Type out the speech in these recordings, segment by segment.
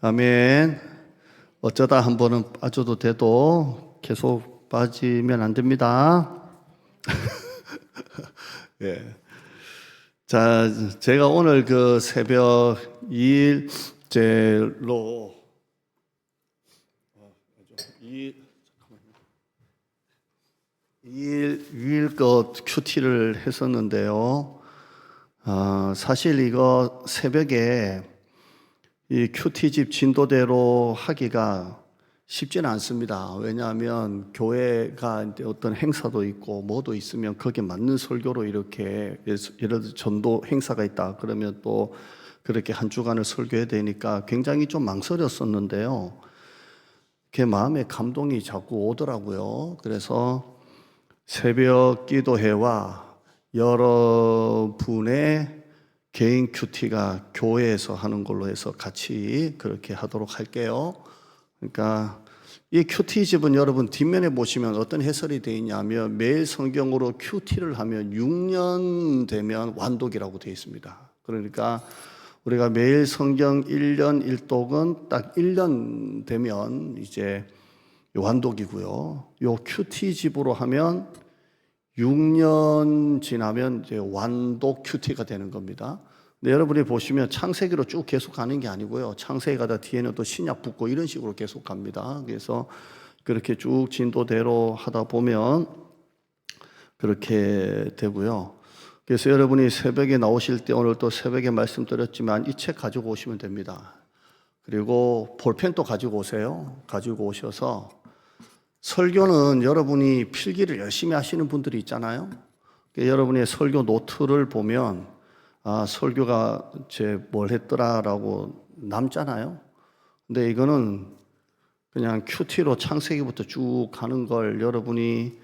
아멘. 어쩌다 한 번은 빠져도 돼도 계속 빠지면 안 됩니다. 예. 자, 제가 오늘 그 새벽 2일째로 2일 것 큐티를 했었는데요. 사실 이거 새벽에 이 큐티집 진도대로 하기가 쉽지는 않습니다. 왜냐하면 교회가 어떤 행사도 있고 뭐도 있으면 거기에 맞는 설교로 이렇게 예를 들어 전도 행사가 있다 그러면 또 그렇게 한 주간을 설교해야 되니까 굉장히 좀 망설였었는데요. 그 마음에 감동이 자꾸 오더라고요. 그래서 새벽 기도회와 여러분의 개인 큐티가 교회에서 하는 걸로 해서 같이 그렇게 하도록 할게요. 그러니까 이 큐티집은 여러분 뒷면에 보시면 어떤 해설이 되어 있냐면 매일 성경으로 큐티를 하면 6년 되면 완독이라고 되어 있습니다. 그러니까 우리가 매일 성경 1년 1독은 딱 1년 되면 이제 완독이고요. 요 큐티집으로 하면 6년 지나면 이제 완독 큐티가 되는 겁니다. 근데 여러분이 보시면 창세기로 쭉 계속 가는 게 아니고요. 창세기 가다 뒤에는 또 신약 붙고 이런 식으로 계속 갑니다. 그래서 그렇게 쭉 진도대로 하다 보면 그렇게 되고요. 그래서 여러분이 새벽에 나오실 때 오늘 또 새벽에 말씀드렸지만 이 책 가지고 오시면 됩니다. 그리고 볼펜도 가지고 오세요. 가지고 오셔서 설교는 여러분이 필기를 열심히 하시는 분들이 있잖아요. 여러분의 설교 노트를 보면 설교가 제 뭘 했더라라고 남잖아요. 근데 이거는 그냥 큐티로 창세기부터 쭉 가는 걸 여러분이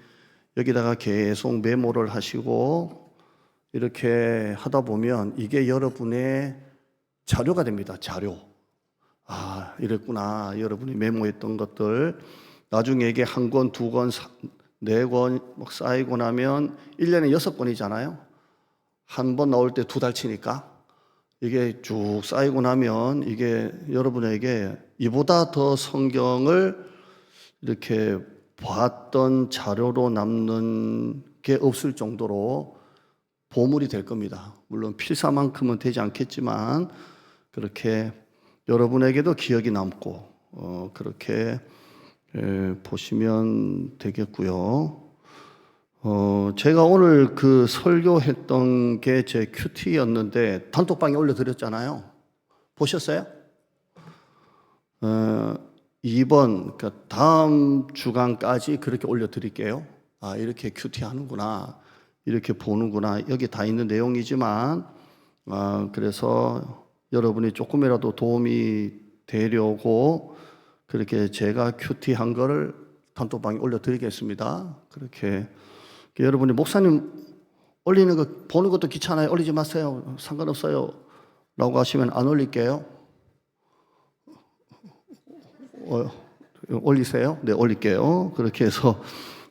여기다가 계속 메모를 하시고 이렇게 하다 보면 이게 여러분의 자료가 됩니다. 자료. 이랬구나. 여러분이 메모했던 것들 나중에 이게 한 권, 두 권, 네 권 쌓이고 나면 1년에 6권이잖아요. 한 번 나올 때 2달 치니까 이게 쭉 쌓이고 나면 이게 여러분에게 이보다 더 성경을 이렇게 봤던 자료로 남는 게 없을 정도로 보물이 될 겁니다. 물론 필사만큼은 되지 않겠지만 그렇게 여러분에게도 기억이 남고 그렇게 보시면 되겠고요. 제가 오늘 그 설교했던 게 제 큐티였는데 단톡방에 올려드렸잖아요. 보셨어요? 이번 그러니까 다음 주간까지 그렇게 올려드릴게요. 이렇게 큐티 하는구나, 이렇게 보는구나. 여기 다 있는 내용이지만 그래서 여러분이 조금이라도 도움이 되려고 그렇게 제가 큐티한 거를 단톡방에 올려드리겠습니다. 그렇게 여러분이 목사님 올리는 거 보는 것도 귀찮아요. 올리지 마세요. 상관없어요. 라고 하시면 안 올릴게요. 올리세요? 네, 올릴게요. 그렇게 해서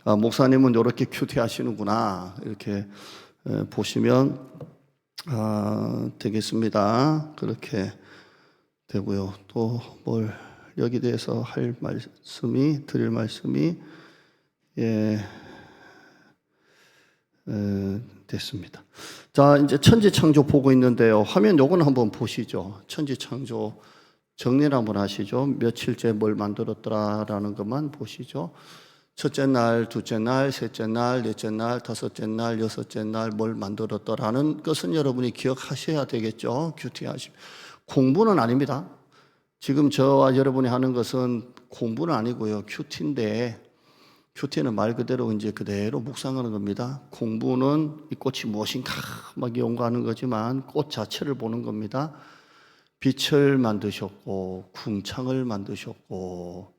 목사님은 이렇게 큐티 하시는구나 이렇게 보시면 되겠습니다. 그렇게 되고요. 또 뭘 여기 대해서 드릴 말씀이 됐습니다. 자, 이제 천지창조 보고 있는데요. 화면 요거는 한번 보시죠. 천지창조 정리를 한번 하시죠. 며칠째 뭘 만들었더라라는 것만 보시죠. 첫째 날, 둘째 날, 셋째 날, 넷째 날, 다섯째 날, 여섯째 날 뭘 만들었더라는 것은 여러분이 기억하셔야 되겠죠. 큐티 하시면. 공부는 아닙니다. 지금 저와 여러분이 하는 것은 공부는 아니고요. 큐티인데 큐티는 말 그대로 이제 그대로 묵상하는 겁니다. 공부는 이 꽃이 무엇인가 막 연구하는 거지만 꽃 자체를 보는 겁니다. 빛을 만드셨고 궁창을 만드셨고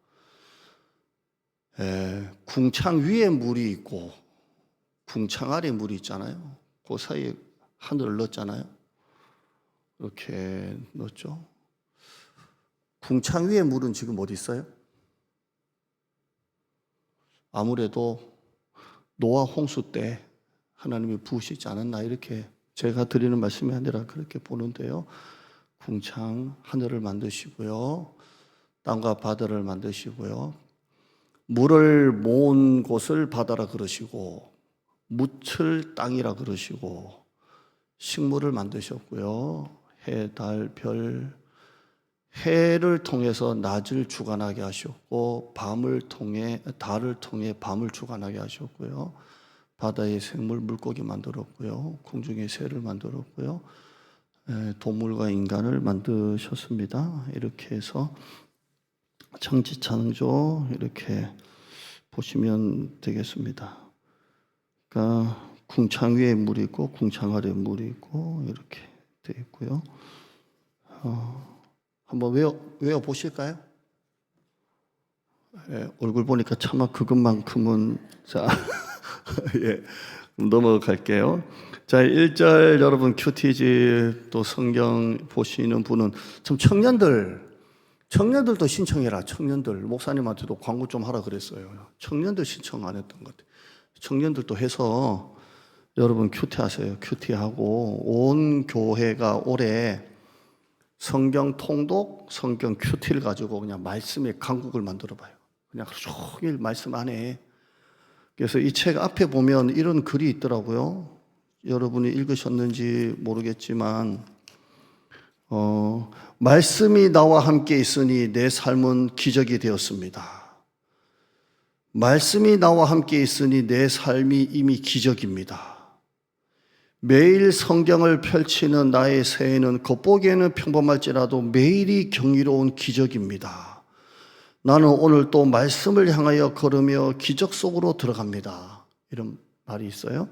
궁창 위에 물이 있고 궁창 아래 물이 있잖아요. 그 사이에 하늘을 넣었잖아요. 이렇게 넣었죠. 궁창 위에 물은 지금 어디 있어요? 아무래도 노아 홍수 때 하나님이 부으시지 않았나 이렇게 제가 드리는 말씀이 아니라 그렇게 보는데요. 궁창 하늘을 만드시고요. 땅과 바다를 만드시고요. 물을 모은 곳을 바다라 그러시고 묻을 땅이라 그러시고 식물을 만드셨고요. 해, 달, 별, 해를 통해서 낮을 주관하게 하셨고 달을 통해 밤을 주관하게 하셨고요. 바다의 생물, 물고기 만들었고요. 공중의 새를 만들었고요. 동물과 인간을 만드셨습니다. 이렇게 해서 천지창조 이렇게 보시면 되겠습니다. 그러니까 궁창 위에 물이 있고 궁창 아래에 물이 있고 이렇게 되어 있고요. 한번 외워 보실까요? 얼굴 보니까 차마 그것만큼은 자 예, 넘어갈게요. 자, 1절 여러분 큐티지 또 성경 보시는 분은 좀 청년들도 신청해라. 청년들 목사님한테도 광고 좀 하라 그랬어요. 청년들 신청 안 했던 것 같아요. 청년들도 해서 여러분 큐티 하세요. 큐티하고 온 교회가 올해 성경 통독, 성경 큐티를 가지고 그냥 말씀의 강국을 만들어 봐요. 그냥 종일 말씀 안에. 그래서 이 책 앞에 보면 이런 글이 있더라고요. 여러분이 읽으셨는지 모르겠지만 말씀이 나와 함께 있으니 내 삶은 기적이 되었습니다. 말씀이 나와 함께 있으니 내 삶이 이미 기적입니다. 매일 성경을 펼치는 나의 새해는 겉보기에는 평범할지라도 매일이 경이로운 기적입니다. 나는 오늘 또 말씀을 향하여 걸으며 기적 속으로 들어갑니다. 이런 말이 있어요.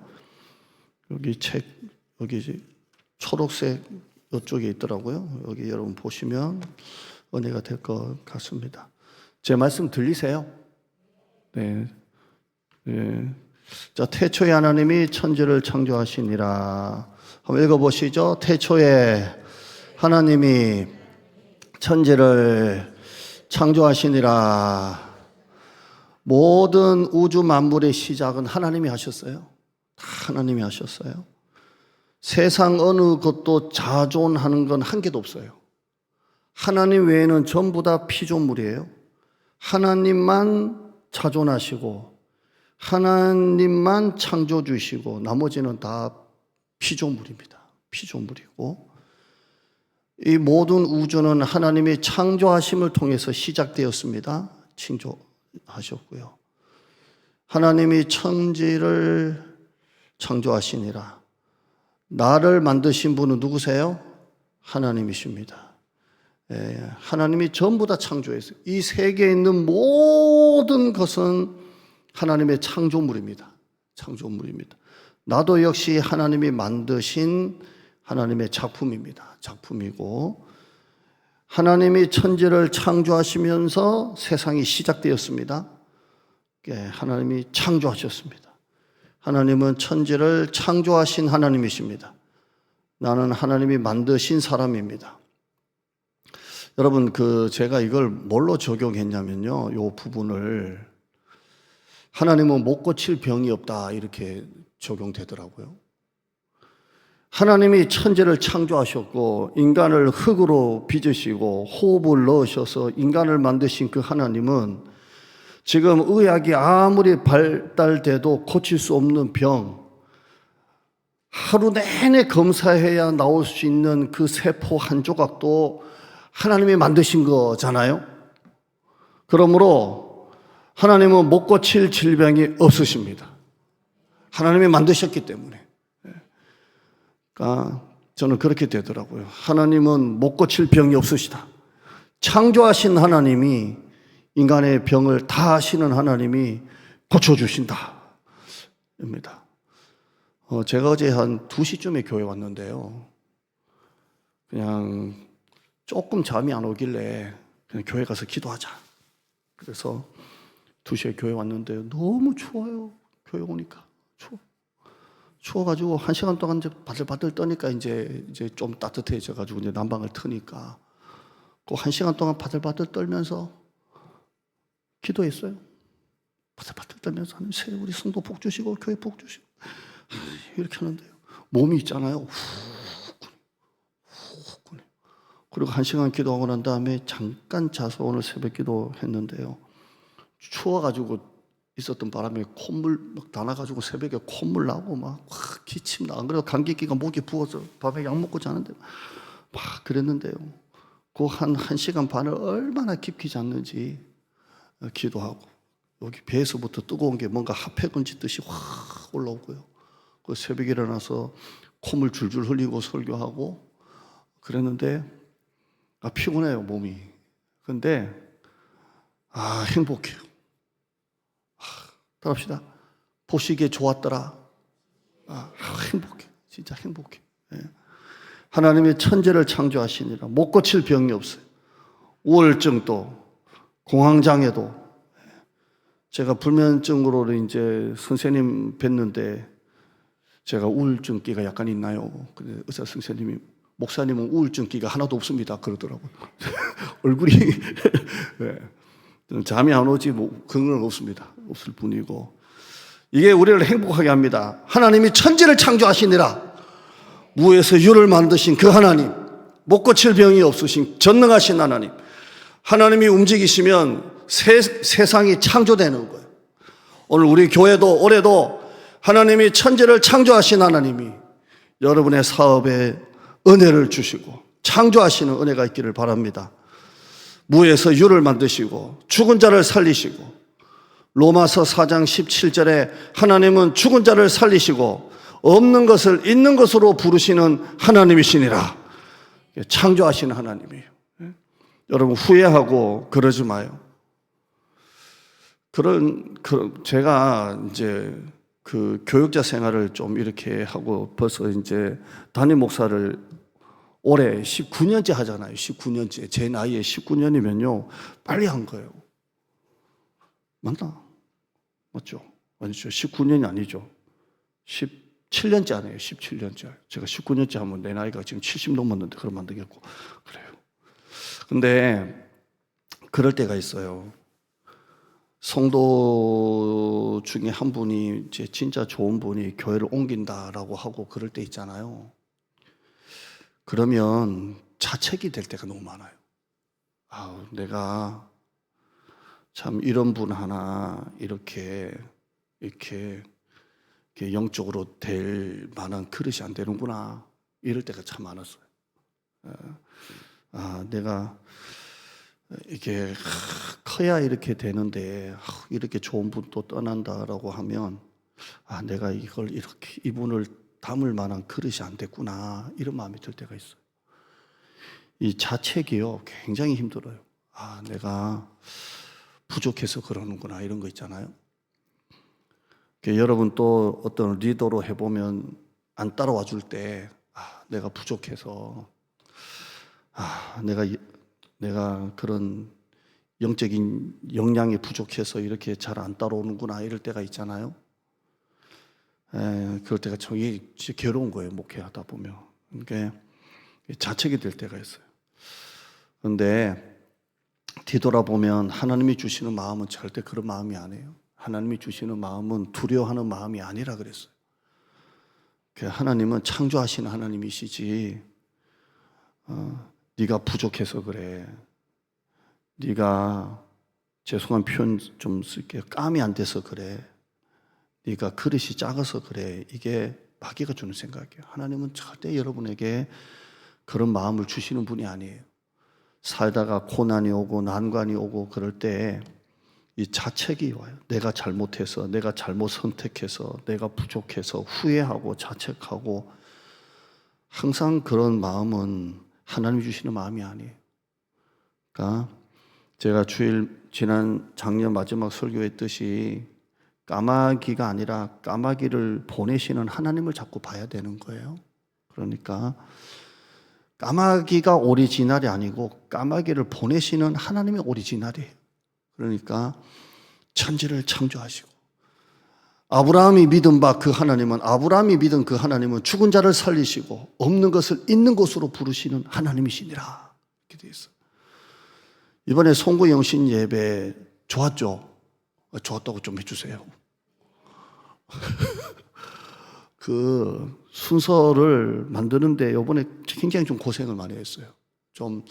여기 책, 여기 초록색 이쪽에 있더라고요. 여기 여러분 보시면 은혜가 될 것 같습니다. 제 말씀 들리세요? 네. 네. 자, 태초에 하나님이 천지를 창조하시니라. 한번 읽어보시죠. 태초에 하나님이 천지를 창조하시니라. 모든 우주 만물의 시작은 하나님이 하셨어요. 다 하나님이 하셨어요. 세상 어느 것도 자존하는 건 한 개도 없어요. 하나님 외에는 전부 다 피조물이에요. 하나님만 자존하시고 하나님만 창조주시고 나머지는 다 피조물입니다. 피조물이고 이 모든 우주는 하나님의 창조하심을 통해서 시작되었습니다. 창조하셨고요. 하나님이 천지를 창조하시니라. 나를 만드신 분은 누구세요? 하나님이십니다. 하나님이 전부 다 창조했어요. 이 세계에 있는 모든 것은 하나님의 창조물입니다. 창조물입니다. 나도 역시 하나님이 만드신 하나님의 작품입니다. 작품이고 하나님이 천지를 창조하시면서 세상이 시작되었습니다. 하나님이 창조하셨습니다. 하나님은 천지를 창조하신 하나님이십니다. 나는 하나님이 만드신 사람입니다. 여러분, 제가 이걸 뭘로 적용했냐면요. 이 부분을 하나님은 못 고칠 병이 없다 이렇게 적용되더라고요. 하나님이 천지를 창조하셨고 인간을 흙으로 빚으시고 호흡을 넣으셔서 인간을 만드신 그 하나님은 지금 의학이 아무리 발달돼도 고칠 수 없는 병, 하루 내내 검사해야 나올 수 있는 그 세포 한 조각도 하나님이 만드신 거잖아요. 그러므로 하나님은 못 고칠 질병이 없으십니다. 하나님이 만드셨기 때문에. 그러니까 저는 그렇게 되더라고요. 하나님은 못 고칠 병이 없으시다. 창조하신 하나님이 인간의 병을 다 아시는 하나님이 고쳐주신다. 입니다. 제가 어제 한 2시쯤에 교회 왔는데요. 그냥 조금 잠이 안 오길래 그냥 교회 가서 기도하자. 그래서 2시에 교회 왔는데 너무 추워요. 교회 오니까. 추워가지고 1시간 동안 이제 바들바들 떠니까 이제 좀 따뜻해져가지고 이제 난방을 트니까 그 1시간 동안 바들바들 떨면서 기도했어요. 바들바들 떨면서 하나님 우리 성도 복 주시고 교회 복 주시고 이렇게 하는데요. 몸이 있잖아요. 훅 그리고 1시간 기도하고 난 다음에 잠깐 자서 오늘 새벽 기도 했는데요. 추워가지고 있었던 바람에 콧물 막 다 나가지고 새벽에 콧물 나고 막 기침 나. 안 그래도 감기기가 목이 부어서 밤에 약 먹고 자는데 막 그랬는데요. 그 한 1시간 반을 얼마나 깊이 잤는지 기도하고 여기 배에서부터 뜨거운 게 뭔가 핫팩 얹듯이 확 올라오고요. 그 새벽에 일어나서 콧물 줄줄 흘리고 설교하고 그랬는데 피곤해요 몸이. 근데 행복해요. 따라합시다. 보시기에 좋았더라. 행복해. 진짜 행복해. 예. 하나님이 천지를 창조하시니라. 못 고칠 병이 없어요. 우울증도, 공황장애도. 제가 불면증으로 이제 선생님 뵀는데 제가 우울증기가 약간 있나요? 근데 의사 선생님이 목사님은 우울증기가 하나도 없습니다. 그러더라고요. 얼굴이 네. 잠이 안 오지 뭐 그런 건 없습니다. 없을 뿐이고 이게 우리를 행복하게 합니다. 하나님이 천지를 창조하시니라. 무에서 유를 만드신 그 하나님, 못 고칠 병이 없으신 전능하신 하나님. 하나님이 움직이시면 세상이 창조되는 거예요. 오늘 우리 교회도 올해도 하나님이 천지를 창조하신 하나님이 여러분의 사업에 은혜를 주시고 창조하시는 은혜가 있기를 바랍니다. 무에서 유를 만드시고 죽은 자를 살리시고 로마서 4장 17절에 하나님은 죽은 자를 살리시고 없는 것을 있는 것으로 부르시는 하나님이시니라. 창조하시는 하나님이에요. 여러분 후회하고 그러지 마요. 제가 이제 그 교육자 생활을 좀 이렇게 하고 벌써 이제 담임 목사를 올해 19년째 하잖아요. 19년째. 제 나이에 19년이면요. 빨리 한 거예요. 맞나? 맞죠? 아니죠. 19년이 아니죠. 17년째 아니에요. 17년째. 제가 19년째 하면 내 나이가 지금 70 넘었는데 그러면 안 되겠고. 그래요. 근데 그럴 때가 있어요. 성도 중에 한 분이 이제 진짜 좋은 분이 교회를 옮긴다라고 하고 그럴 때 있잖아요. 그러면 자책이 될 때가 너무 많아요. 내가 참 이런 분 하나 이렇게 영적으로 될 만한 그릇이 안 되는구나. 이럴 때가 참 많았어요. 내가 이게 커야 이렇게 되는데 이렇게 좋은 분 또 떠난다라고 하면 내가 이걸 이렇게 이분을 담을 만한 그릇이 안 됐구나 이런 마음이 들 때가 있어요. 이 자책이요 굉장히 힘들어요. 내가 부족해서 그러는구나 이런 거 있잖아요. 여러분 또 어떤 리더로 해보면 안 따라와 줄 때 내가 부족해서 내가 그런 영적인 역량이 부족해서 이렇게 잘 안 따라오는구나 이럴 때가 있잖아요. 그럴 때가 진짜 괴로운 거예요. 목회하다 보면. 그러니까 자책이 될 때가 있어요. 그런데 뒤돌아보면 하나님이 주시는 마음은 절대 그런 마음이 아니에요. 하나님이 주시는 마음은 두려워하는 마음이 아니라 그랬어요. 하나님은 창조하시는 하나님이시지 네가 부족해서 그래. 네가 죄송한 표현 좀 쓸게요. 깜이 안 돼서 그래. 네가 그릇이 작아서 그래. 이게 마귀가 주는 생각이에요. 하나님은 절대 여러분에게 그런 마음을 주시는 분이 아니에요. 살다가 고난이 오고 난관이 오고 그럴 때 이 자책이 와요. 내가 잘못해서, 내가 잘못 선택해서, 내가 부족해서 후회하고 자책하고 항상 그런 마음은 하나님이 주시는 마음이 아니에요. 그러니까 제가 작년 마지막 설교했듯이 까마귀가 아니라 까마귀를 보내시는 하나님을 자꾸 봐야 되는 거예요. 그러니까 까마귀가 오리지널이 아니고 까마귀를 보내시는 하나님이 오리지널이에요. 그러니까 천지를 창조하시고 아브라함이 믿은 바 그 하나님은 아브라함이 믿은 그 하나님은 죽은 자를 살리시고 없는 것을 있는 것으로 부르시는 하나님이시니라 이렇게 되어 있어요. 이번에 송구 영신 예배 좋았죠? 좋았다고 좀 해주세요. 그 순서를 만드는데 이번에 굉장히 좀 고생을 많이 했어요. 좀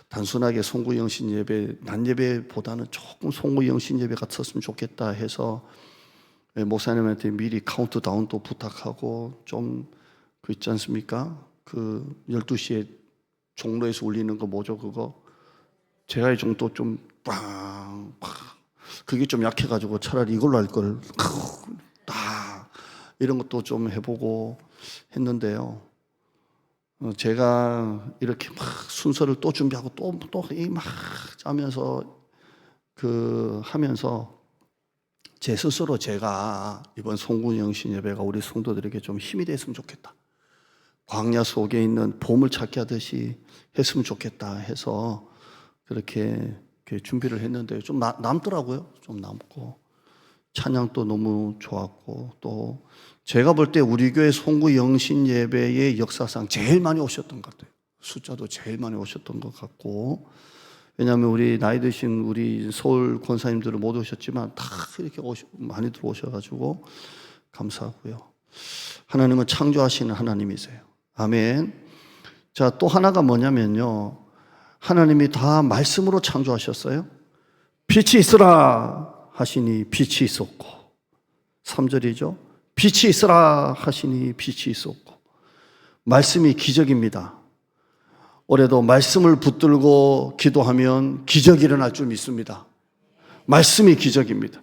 단순하게 송구영신 예배, 낮 예배보다는 조금 송구영신 예배 같았으면 좋겠다 해서 목사님한테 미리 카운트다운도 부탁하고 좀 그 있지 않습니까? 그 12시에 종로에서 울리는 거 뭐죠 그거? 제가의 종도 좀 빵 그게 좀 약해가지고 차라리 이걸로 할 걸 이런 것도 좀 해보고 했는데요. 제가 이렇게 막 순서를 또 준비하고 또 막 짜면서 하면서 제 스스로 제가 이번 송구영신 예배가 우리 성도들에게 좀 힘이 됐으면 좋겠다. 광야 속에 있는 보물 찾기 하듯이 했으면 좋겠다 해서 그렇게 준비를 했는데 좀 남더라고요. 좀 남고 찬양도 너무 좋았고 또 제가 볼 때 우리 교회 송구영신 예배의 역사상 제일 많이 오셨던 것 같아요. 숫자도 제일 많이 오셨던 것 같고 왜냐하면 우리 나이 드신 우리 서울 권사님들은 못 오셨지만 다 이렇게 많이 들어오셔가지고 감사하고요. 하나님은 창조하시는 하나님이세요. 아멘. 자, 또 하나가 뭐냐면요. 하나님이 다 말씀으로 창조하셨어요. 빛이 있으라 하시니 빛이 있었고 3절이죠. 빛이 있으라 하시니 빛이 있었고 말씀이 기적입니다. 올해도 말씀을 붙들고 기도하면 기적이 일어날 줄 믿습니다. 말씀이 기적입니다.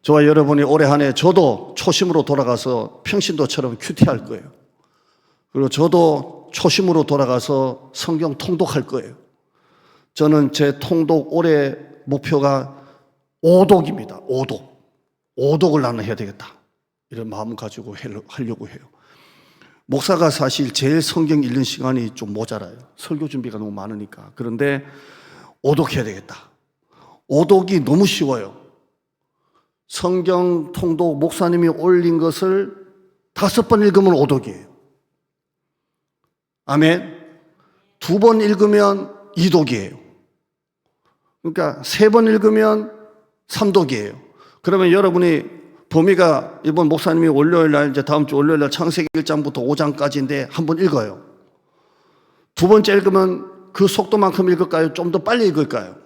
저와 여러분이 올해 한 해 저도 초심으로 돌아가서 평신도처럼 큐티할 거예요. 그리고 저도 초심으로 돌아가서 성경 통독할 거예요. 저는 제 통독 올해 목표가 5독입니다. 5독을 나는 해야 되겠다. 이런 마음 가지고 하려고 해요. 목사가 사실 제일 성경 읽는 시간이 좀 모자라요. 설교 준비가 너무 많으니까. 그런데 5독 해야 되겠다. 5독이 너무 쉬워요. 성경 통독 목사님이 올린 것을 5번 읽으면 5독이에요. 아멘. 2번 읽으면 2독이에요. 그러니까 3번 읽으면 3독이에요. 그러면 여러분이 범위가 이번 목사님이 월요일 날 이제 다음 주 월요일 날 창세기 1장부터 5장까지인데 한번 읽어요. 2번째 읽으면 그 속도만큼 읽을까요? 좀 더 빨리 읽을까요?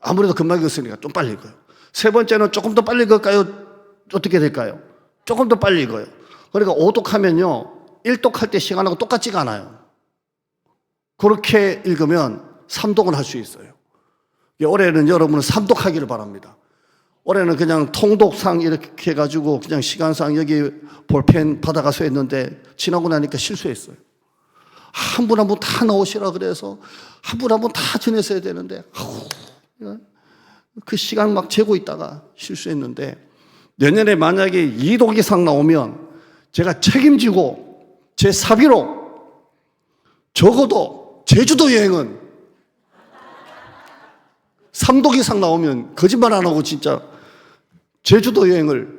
아무래도 금방 읽었으니까 좀 빨리 읽어요. 3번째는 조금 더 빨리 읽을까요? 어떻게 될까요? 조금 더 빨리 읽어요. 그러니까 5독하면요 1독할 때 시간하고 똑같지가 않아요. 그렇게 읽으면 3독은 할 수 있어요. 올해는 여러분은 3독하기를 바랍니다. 올해는 그냥 통독상 이렇게 해가지고 그냥 시간상 여기 볼펜 받아가서 했는데 지나고 나니까 실수했어요. 한 분 한 분 다 넣으시라 그래서 한 분 한 분 다 전했어야 되는데 그 시간 막 재고 있다가 실수했는데 내년에 만약에 2독 이상 나오면 제가 책임지고 제 사비로 적어도 제주도 여행은 3독 이상 나오면 거짓말 안 하고 진짜 제주도 여행을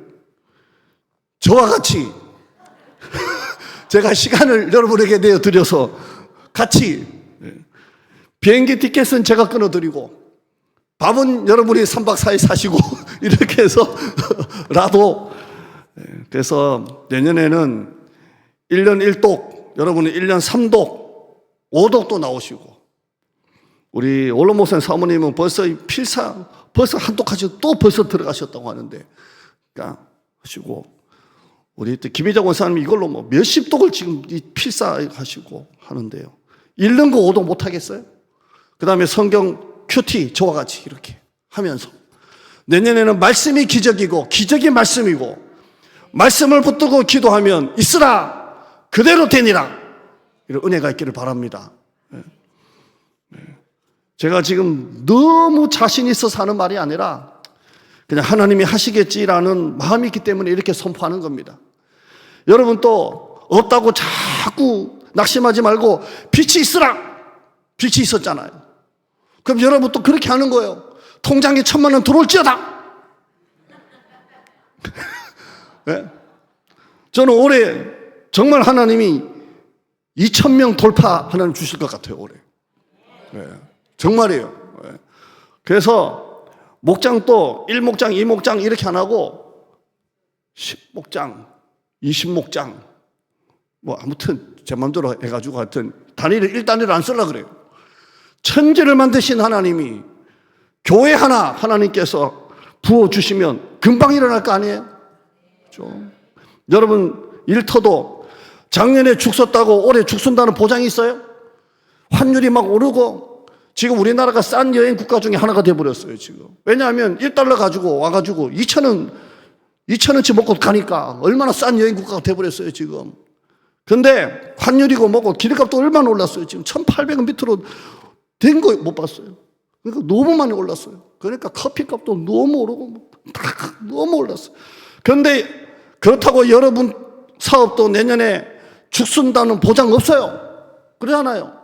저와 같이 제가 시간을 여러분에게 내어드려서 같이 비행기 티켓은 제가 끊어드리고 밥은 여러분이 3박 4일 사시고 이렇게 해서 라도 그래서 내년에는 1년 1독 여러분은 1년 3독 5독도 나오시고 우리 원로 목사님 사모님은 벌써 필사 벌써 한독하시고 또 벌써 들어가셨다고 하는데 그러니까 하시고 우리 또 김희자 권사님 이걸로 뭐 몇십 독을 지금 필사 하시고 하는데요. 읽는 거 5독 못 하겠어요? 그 다음에 성경 큐티 저와 같이 이렇게 하면서 내년에는 말씀이 기적이고 기적이 말씀이고 말씀을 붙들고 기도하면 있으라 그대로 되니라 이런 은혜가 있기를 바랍니다. 제가 지금 너무 자신 있어서 하는 말이 아니라 그냥 하나님이 하시겠지라는 마음이 있기 때문에 이렇게 선포하는 겁니다. 여러분 또 없다고 자꾸 낙심하지 말고 빛이 있으라. 빛이 있었잖아요. 그럼 여러분 또 그렇게 하는 거예요. 통장에 1,000만 원 들어올지어다. 네? 저는 올해 정말 하나님이 2,000명 돌파 하나님 주실 것 같아요. 올해. 네. 정말이에요. 네. 그래서 목장도 1목장, 2목장 이렇게 안 하고 10목장, 20목장 뭐 아무튼 제 마음대로 해가지고 하여튼 단위를 1단위를 안 쓰려고 그래요. 천지를 만드신 하나님이 교회 하나 하나님께서 부어주시면 금방 일어날 거 아니에요? 그렇죠? 여러분 일터도 작년에 죽 썼다고 올해 죽 쓴다는 보장이 있어요? 환율이 막 오르고 지금 우리나라가 싼 여행 국가 중에 하나가 돼버렸어요 지금. 왜냐하면 1달러 가지고 와가지고 2,000원치 먹고 가니까 얼마나 싼 여행 국가가 돼버렸어요 지금. 근데 환율이고 뭐고 기름값도 얼마나 올랐어요 지금. 1,800원 밑으로 된 거 못 봤어요. 그러니까 너무 많이 올랐어요. 그러니까 커피값도 너무 오르고 너무 올랐어요. 그런데 그렇다고 여러분 사업도 내년에 죽순다는 보장 없어요. 그러잖아요.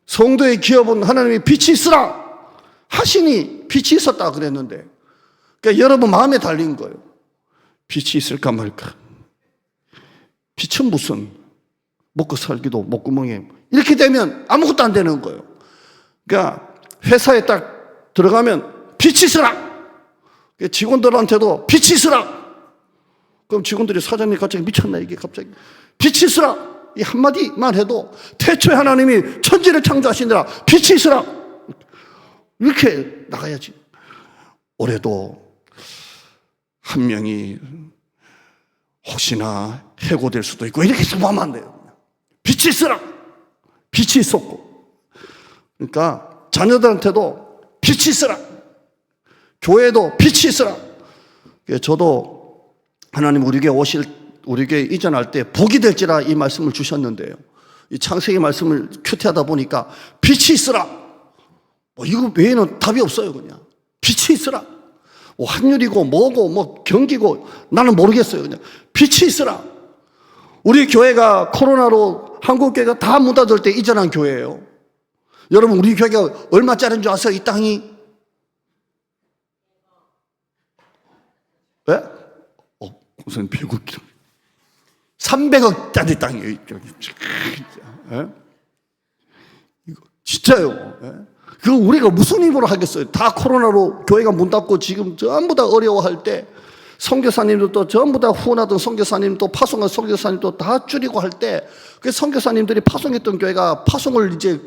성도의 기업은 하나님이 빛이 있으라 하시니 빛이 있었다 그랬는데, 그러니까 여러분 마음에 달린 거예요. 빛이 있을까 말까. 빛은 무슨 먹고 살기도 목구멍에 이렇게 되면 아무것도 안 되는 거예요. 그러니까 회사에 딱 들어가면 빛이 있으라. 직원들한테도 빛이 있으라. 그럼 직원들이 사장님 갑자기 미쳤나 이게 갑자기 빛이 있으라 이 한마디만 해도 태초에 하나님이 천지를 창조하시느라 빛이 있으라 이렇게 나가야지. 올해도 한 명이 혹시나 해고될 수도 있고 이렇게 생각하면 안 돼요. 빛이 있으라. 빛이 있었고, 그러니까 자녀들한테도 빛이 있으라. 교회도 빛이 있으라. 저도 하나님 우리 교회 이전할 때 복이 될지라 이 말씀을 주셨는데요. 이 창세기 말씀을 큐티하다 보니까 빛이 있으라. 뭐 이거 외에는 답이 없어요. 그냥 빛이 있으라. 뭐 환율이고 뭐고 뭐 경기고 나는 모르겠어요. 그냥 빛이 있으라. 우리 교회가 코로나로 한국 교회가 다 문 닫을 때 이전한 교회예요. 여러분 우리 교회가 얼마짜리인 줄 아세요? 이 땅이? 왜? 무슨 100억 300억짜리 땅이에요. 이거 진짜요. 그거 우리가 무슨 힘으로 하겠어요? 다 코로나로 교회가 문 닫고 지금 전부 다 어려워할 때 선교사님들도 전부 다 후원하던 선교사님도 파송한 선교사님도 다 줄이고 할 때 그 선교사님들이 파송했던 교회가 파송을 이제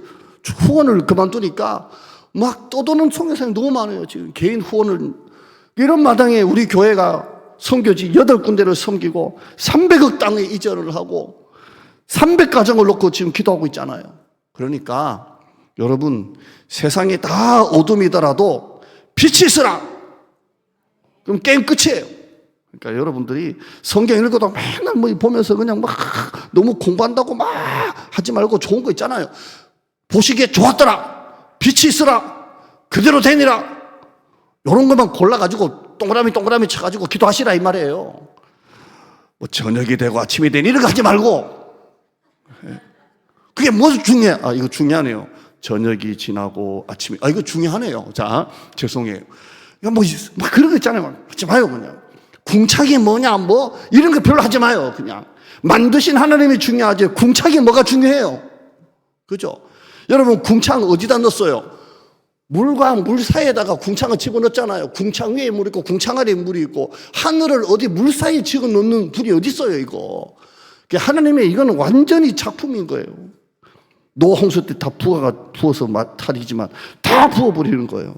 후원을 그만두니까 막 떠도는 선교사님 너무 많아요. 지금 개인 후원을. 이런 마당에 우리 교회가 선교지 8군데를 섬기고 300억 땅에 이전을 하고 300가정을 놓고 지금 기도하고 있잖아요. 그러니까 여러분 세상이 다 어둠이더라도 빛이 있으라. 그럼 게임 끝이에요. 그러니까 여러분들이 성경 읽어도 맨날 뭐 보면서 그냥 막 너무 공부한다고 막 하지 말고 좋은 거 있잖아요. 보시기에 좋았더라. 빛이 있으라. 그대로 되니라. 이런 것만 골라가지고 동그라미 쳐가지고 기도하시라 이 말이에요. 뭐 저녁이 되고 아침이 되니 이런 거 하지 말고. 그게 뭐 중요해? 이거 중요하네요. 저녁이 지나고 아침이 이거 중요하네요. 자, 죄송해요. 뭐 그런 거 있잖아요. 하지 마요 그냥. 궁착이 뭐냐 뭐 이런 거 별로 하지 마요. 그냥 만드신 하나님이 중요하지 궁착이 뭐가 중요해요? 그죠? 여러분 궁창 어디다 넣었어요? 물과 물 사이에다가 궁창을 집어넣었잖아요. 궁창 위에 물이 있고 궁창 아래에 물이 있고 하늘을 어디 물 사이에 집어넣는 분이 어디 있어요 이거. 하나님의 이거는 완전히 작품인 거예요. 노홍수 때 다 부어서 탈이지만 다 부어버리는 거예요.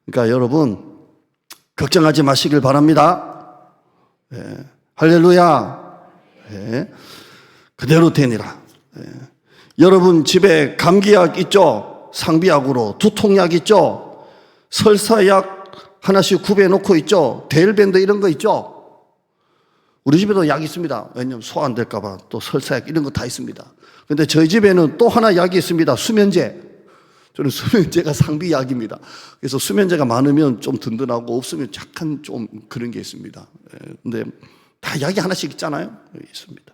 그러니까 여러분 걱정하지 마시길 바랍니다. 예. 할렐루야. 예. 그대로 되니라. 예. 여러분 집에 감기약 있죠? 상비약으로 두통약 있죠? 설사약 하나씩 구비해놓고 있죠? 데일밴드 이런 거 있죠? 우리 집에도 약 있습니다. 왜냐하면 소 안 될까 봐 또 설사약 이런 거 다 있습니다. 근데 저희 집에는 또 하나 약이 있습니다. 수면제. 저는 수면제가 상비약입니다. 그래서 수면제가 많으면 좀 든든하고 없으면 약간 좀 그런 게 있습니다. 근데 다 약이 하나씩 있잖아요. 여기 있습니다.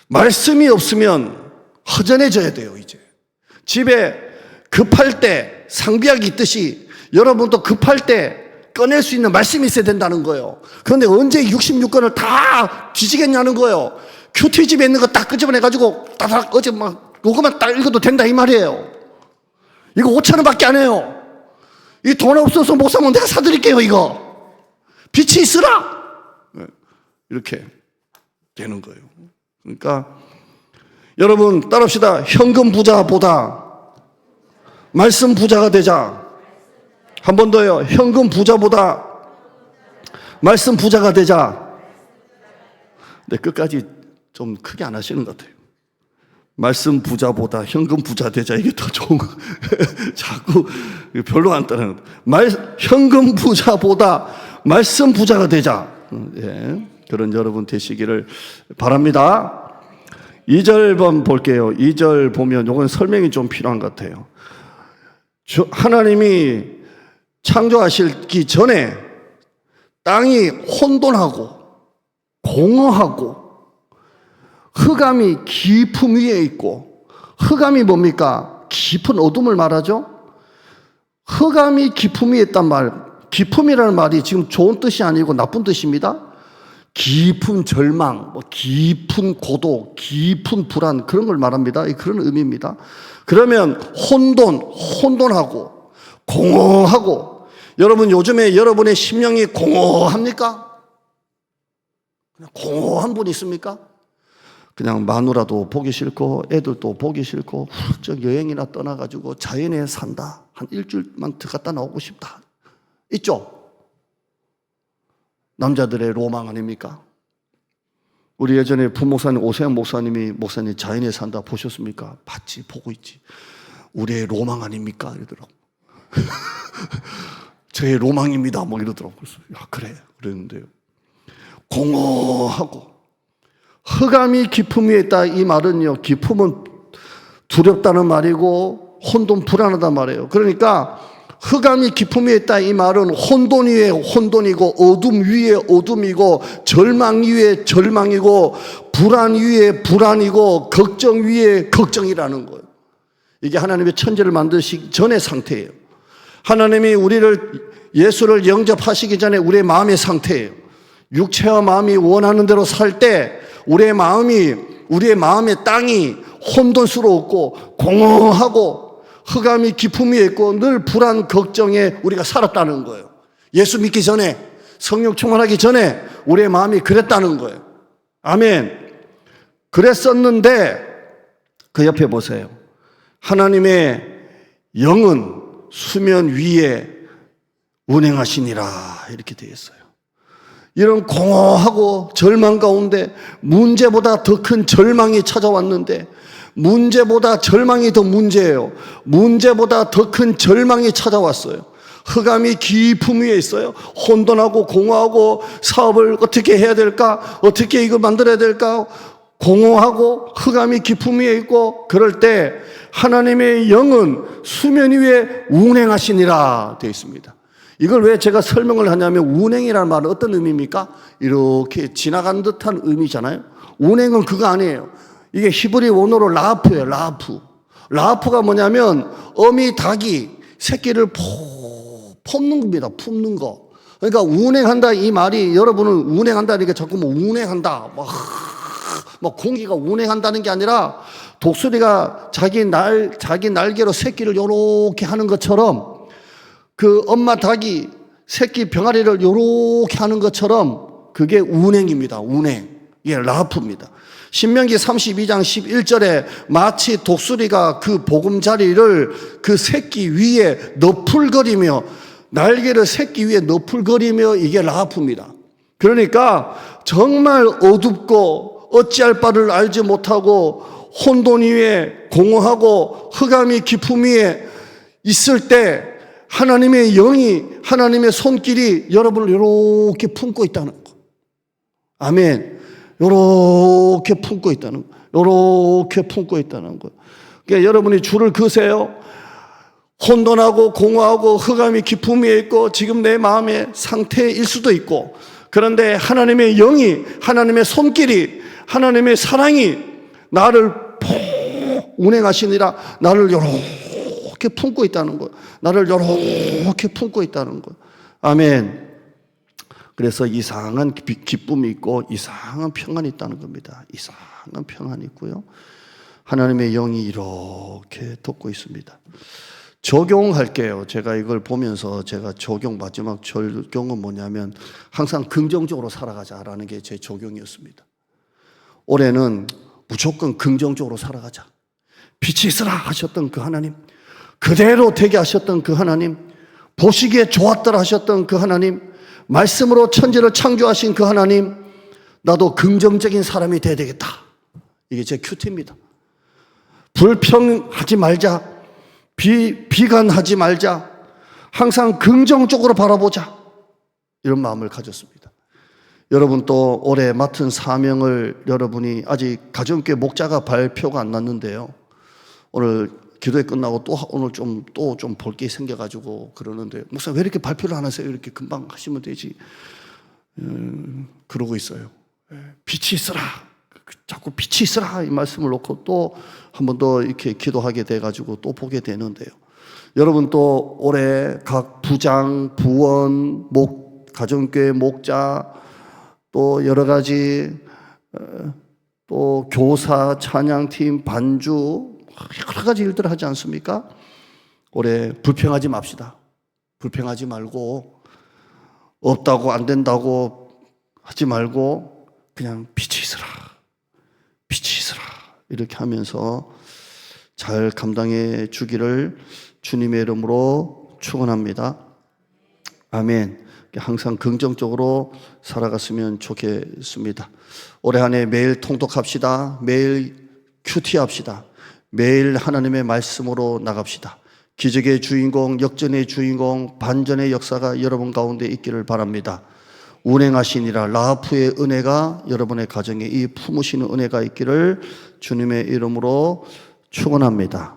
말씀이 없으면 허전해져야 돼요, 이제. 집에 급할 때 상비약이 있듯이 여러분도 급할 때 꺼낼 수 있는 말씀이 있어야 된다는 거예요. 그런데 언제 66권을 다 뒤지겠냐는 거예요. 큐티 집에 있는 거 딱 끄집어내가지고 따닥 어제 막 그거만 딱 읽어도 된다 이 말이에요. 이거 5,000원밖에 안 해요. 이 돈 없어서 못 사면 내가 사드릴게요 이거. 빛이 있으라. 이렇게 되는 거예요. 그러니까 여러분 따라합시다. 현금 부자보다 말씀 부자가 되자. 한 번 더요. 현금 부자보다 말씀 부자가 되자. 네, 끝까지 좀 크게 안 하시는 것 같아요. 말씀 부자보다 현금 부자 되자. 이게 더 좋은 거. 자꾸 별로 안 따르는 거. 현금 부자보다 말씀 부자가 되자. 예, 그런 여러분 되시기를 바랍니다. 2절 한번 볼게요. 2절 보면 이건 설명이 좀 필요한 것 같아요. 하나님이 창조하시기 전에 땅이 혼돈하고 공허하고 흑암이 깊음 위에 있고, 흑암이 뭡니까? 깊은 어둠을 말하죠. 흑암이 깊음 위에 있단 말, 깊음이라는 말이 지금 좋은 뜻이 아니고 나쁜 뜻입니다. 깊은 절망, 깊은 고독, 깊은 불안, 그런 걸 말합니다. 그런 의미입니다. 그러면 혼돈하고 공허하고, 여러분 요즘에 여러분의 심령이 공허합니까? 그냥 공허한 분 있습니까? 그냥 마누라도 보기 싫고 애들도 보기 싫고 훌쩍 여행이나 떠나가지고 자연에 산다. 한 일주일만 더 갔다 나오고 싶다. 있죠? 남자들의 로망 아닙니까? 우리 예전에 부목사님 오세영 목사님 자연에 산다 보셨습니까? 봤지, 보고 있지. 우리의 로망 아닙니까? 이러더라고. 저의 로망입니다. 뭐 이러더라고. 그래서 야, 그래. 그랬는데요. 공허하고 흑암이 깊음 위에 있다. 이 말은요, 깊음은 두렵다는 말이고 혼돈, 불안하단 말이에요. 그러니까 흑암이 깊음 위에 있다. 이 말은 혼돈 위에 혼돈이고 어둠 위에 어둠이고 절망 위에 절망이고 불안 위에 불안이고 걱정 위에 걱정이라는 거예요. 이게 하나님의 천지를 만드시기 전의 상태예요. 하나님이 우리를, 예수를 영접하시기 전에 우리의 마음의 상태예요. 육체와 마음이 원하는 대로 살 때 우리의 마음의 땅이 혼돈스러웠고 공허하고 흑암이 깊음 위에 있고 늘 불안 걱정에 우리가 살았다는 거예요. 예수 믿기 전에, 성령 충만하기 전에 우리의 마음이 그랬다는 거예요. 아멘. 그랬었는데 그 옆에 보세요. 하나님의 영은 수면 위에 운행하시니라 이렇게 되어 있어요. 이런 공허하고 절망 가운데 문제보다 더 큰 절망이 찾아왔는데, 문제보다 절망이 더 문제예요. 문제보다 더 큰 절망이 찾아왔어요. 흑암이 깊음 위에 있어요. 혼돈하고 공허하고 사업을 어떻게 해야 될까? 어떻게 이걸 만들어야 될까? 공허하고 흑암이 깊음 위에 있고, 그럴 때 하나님의 영은 수면 위에 운행하시니라 되어 있습니다. 이걸 왜 제가 설명을 하냐면, 운행이라는 말은 어떤 의미입니까? 이렇게 지나간 듯한 의미잖아요. 운행은 그거 아니에요. 이게 히브리 원어로 라프예요. 라프가 뭐냐면 어미 닭이 새끼를 품는 겁니다. 품는 거. 그러니까 운행한다 이 말이, 여러분은 운행한다니까 자꾸 뭐 운행한다 막 공기가 운행한다는 게 아니라, 독수리가 자기 날개로 새끼를 요렇게 하는 것처럼, 그 엄마 닭이 새끼 병아리를 요렇게 하는 것처럼 그게 운행입니다. 운행. 이게 라프입니다. 신명기 32장 11절에 마치 독수리가 그 보금자리를 그 새끼 위에 너풀거리며, 날개를 새끼 위에 너풀거리며, 이게 라프입니다. 그러니까 정말 어둡고 어찌할 바를 알지 못하고 혼돈 위에 공허하고 흑암이 깊음 위에 있을 때 하나님의 영이, 하나님의 손길이 여러분을 이렇게 품고 있다는 거. 아멘. 이렇게 품고 있다는 거. 이렇게 품고 있다는 거. 그러니까 여러분이 줄을 그으세요. 혼돈하고 공허하고 흑암이 깊음 위에 있고 지금 내 마음의 상태일 수도 있고, 그런데 하나님의 영이, 하나님의 손길이, 하나님의 사랑이 나를 운행하시니라. 나를 이렇게 품고 있다는 거예요. 나를 이렇게 품고 있다는 거예요. 아멘. 그래서 이상한 기쁨이 있고 이상한 평안이 있다는 겁니다. 이상한 평안이 있고요. 하나님의 영이 이렇게 덮고 있습니다. 적용할게요. 제가 이걸 보면서 제가 마지막 적용은 뭐냐면, 항상 긍정적으로 살아가자라는 게 제 적용이었습니다. 올해는 무조건 긍정적으로 살아가자. 빛이 있으라 하셨던 그 하나님, 그대로 되게 하셨던 그 하나님, 보시기에 좋았더라 하셨던 그 하나님, 말씀으로 천지를 창조하신 그 하나님, 나도 긍정적인 사람이 돼야 되겠다. 이게 제 큐티입니다. 불평하지 말자. 비관하지 말자. 항상 긍정적으로 바라보자. 이런 마음을 가졌습니다. 여러분 또 올해 맡은 사명을 여러분이 아직 가정교회 목자가 발표가 안 났는데요. 오늘 기도회 끝나고 또 오늘 좀 볼 게 생겨가지고 그러는데 목사님 왜 이렇게 발표를 안 하세요? 이렇게 금방 하시면 되지. 그러고 있어요. 빛이 있어라. 자꾸 빛이 있어라 이 말씀을 놓고 또 한 번 더 이렇게 기도하게 돼가지고 또 보게 되는데요. 여러분 또 올해 각 부장, 부원, 가정교회 목자 또 여러 가지 또 교사, 찬양팀, 반주 여러 가지 일들을 하지 않습니까? 올해 불평하지 맙시다. 불평하지 말고 없다고 안 된다고 하지 말고 그냥 빛이 있으라. 빛이 있으라. 이렇게 하면서 잘 감당해 주기를 주님의 이름으로 축원합니다. 아멘. 항상 긍정적으로 살아갔으면 좋겠습니다. 올해 한 해 매일 통독합시다. 매일 큐티합시다. 매일 하나님의 말씀으로 나갑시다. 기적의 주인공, 역전의 주인공, 반전의 역사가 여러분 가운데 있기를 바랍니다. 운행하시니라 라하프의 은혜가 여러분의 가정에 이 품으시는 은혜가 있기를 주님의 이름으로 축원합니다.